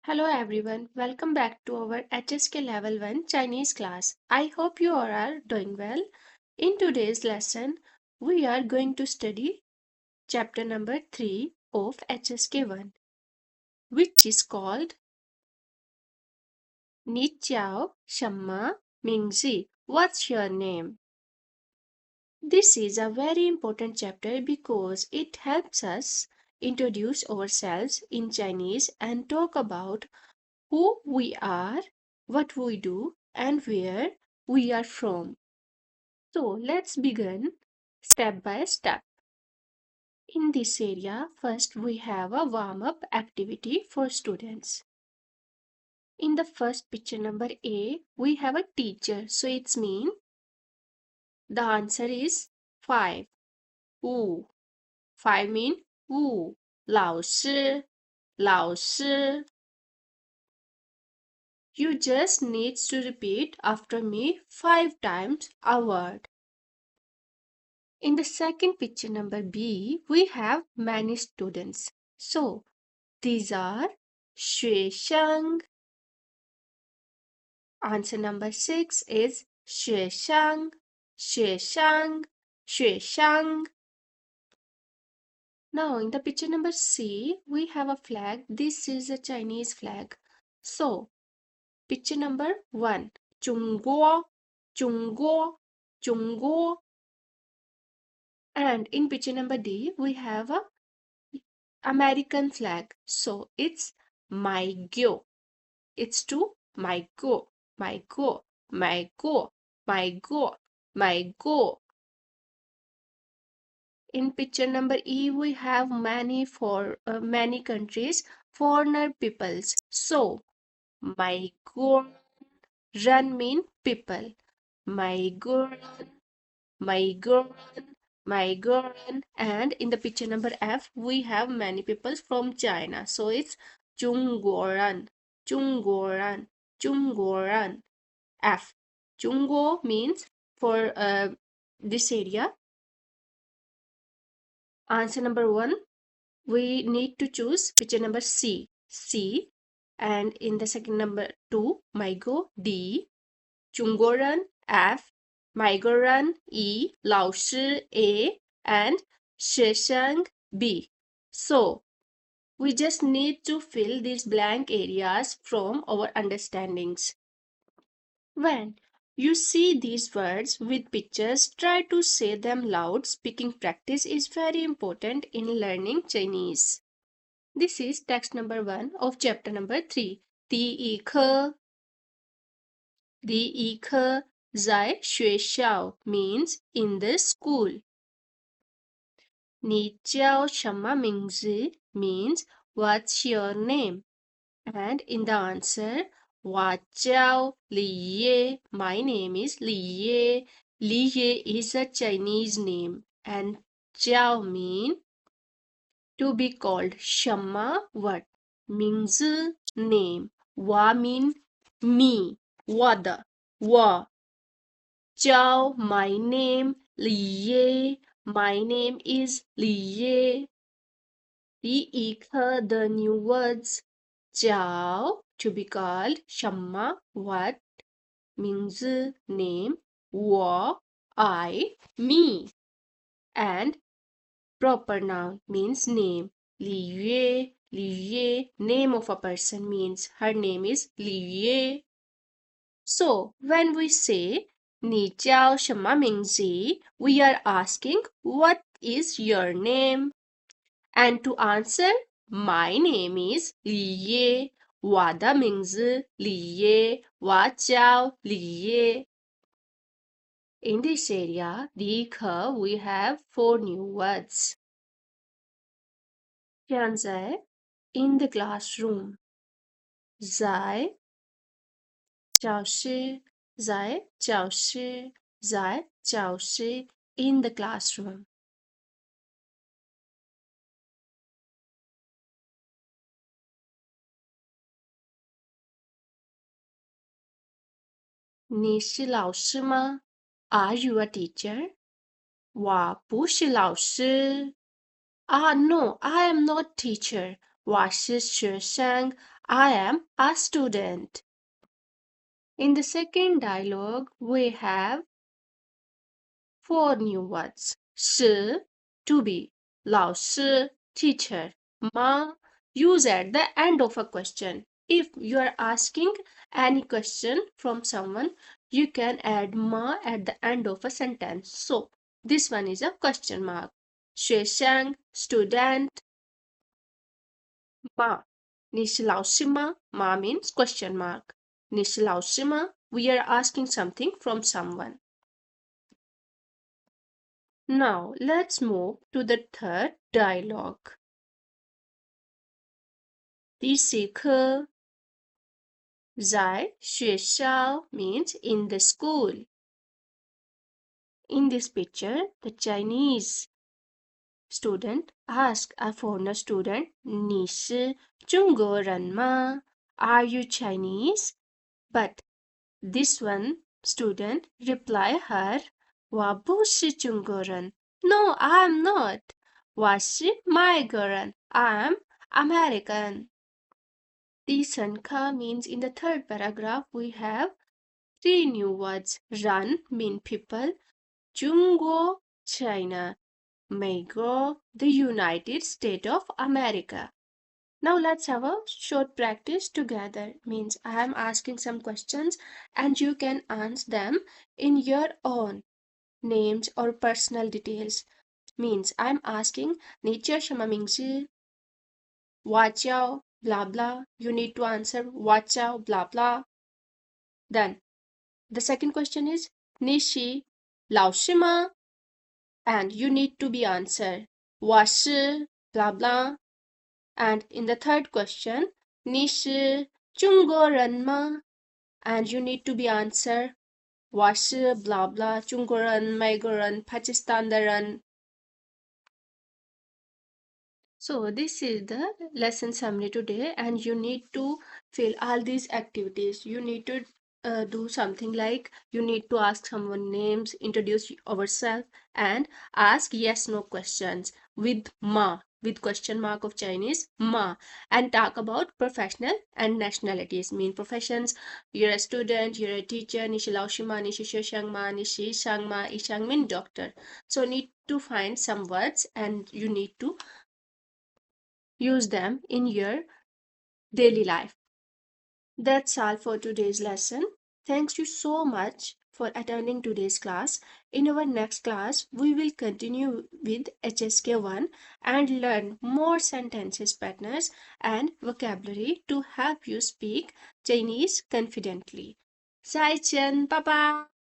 Hello everyone, welcome back to our HSK Level 1 Chinese class. I hope you all are doing well. In today's lesson, we are going to study chapter number 3 of HSK 1, which is called 你叫什么名字? What's your name? This is a very important chapter because it helps us introduce ourselves in Chinese and talk about who we are, what we do, and where we are from. So let's begin step by step. In this area, first we have a warm-up activity for students. In the first picture number A, we have a teacher. So it's mean the answer is 5. Wu. 5 mean Wu. 老师,老师. You just need to repeat after me 5 times a word. In the second picture number B, we have many students. So, these are 学生. Answer number 6 is 学生,学生,学生. Now, in the picture number C, we have a flag. This is a Chinese flag. So, picture number 1, 中国, 中国, 中国. And in picture number D, we have a American flag. So it's my go. It's to my go, my go, my go, my go, my go. In picture number E, we have many countries, foreigner peoples. So my go run mean people. My go my girl, my girl. And in the picture number F, we have many people from China. So it's 中国人,中国人,中国人. F. 中国 means for this area. Answer number 1, we need to choose picture number C. C. And in the second number 2, my go D. 中国人 F. 买个人 E, 老师 A, and 学生 B. So, we just need to fill these blank areas from our understandings. When you see these words with pictures, try to say them loud. Speaking practice is very important in learning Chinese. This is text number 1 of chapter number 3. 第一课在学校 means in the school. 你叫什么名字 means what's your name. And in the answer, 我叫李烨, my name is Li Ye. Li Ye is a Chinese name and 叫 mean to be called. 什么 what? 名字 name. 我 mean me. 我的我叫 my name Li Ye. My name is Li Ye. 第一课 the new words 叫 to be called 什么 what 名字 name 我 I me and proper noun means name 李月 name of a person means her name is 李月 So when we say 你叫什么名字 we are asking what is your name and to answer my name is 李烨我的名字李烨我叫李烨 In this area, 第一课 we have 4 new words. 现在 in the classroom 在教室在教室在教室 in the classroom. 你是老师吗 Are you a teacher? 我不是老师 Ah, no, I am not teacher. 我是学生. I am a student. In the second dialogue, we have 4 new words. 是 to be, 老师 teacher, 吗 use at the end of a question. If you are asking any question from someone, you can add ma at the end of a sentence. So this one is a question mark. 学生 student, 吗你是老师吗 ma means question mark. 你是老师吗 we are asking something from someone. Now let's move to the third dialogue. 第四课在学校 means in the school. In this picture, the Chinese student asked a foreigner student, 你是中国人吗 Are you Chinese? But this one student replied her, 我不是中国人 No, I'm not. 我是美国人 I'm American. 第三课 means in the third paragraph we have 3 new words. Run mean people, 中国 China, 美国 the United States of America. Now let's have a short practice together. Means I am asking some questions and you can answer them in your own names or personal details. Means I'm asking 你叫什么名字 我叫 blah blah. You need to answer 我叫 blah blah. Then the second question is 你是老师吗 and you need to be answered 我是 blah blah. And in the third question 你是中国人吗 and you need to be answered 我是 blah blah 中国人美国人巴基斯坦的人 So this is the lesson summary today and you need to fill all these activities. You need to do something like you need to ask someone names, introduce ourselves and ask yes no questions with ma with question mark of Chinese ma and talk about professional and nationalities mean professions. You're a student, you're a teacher, nishi laoshima, nishi shoshangma, nishi shangma, ishang mean doctor. So need to find some words and you need to use them in your daily life. That's all for today's lesson. Thanks you so much for attending today's class. In our next class, we will continue with HSK 1 and learn more sentences patterns and vocabulary to help you speak Chinese confidently. 再见，拜拜。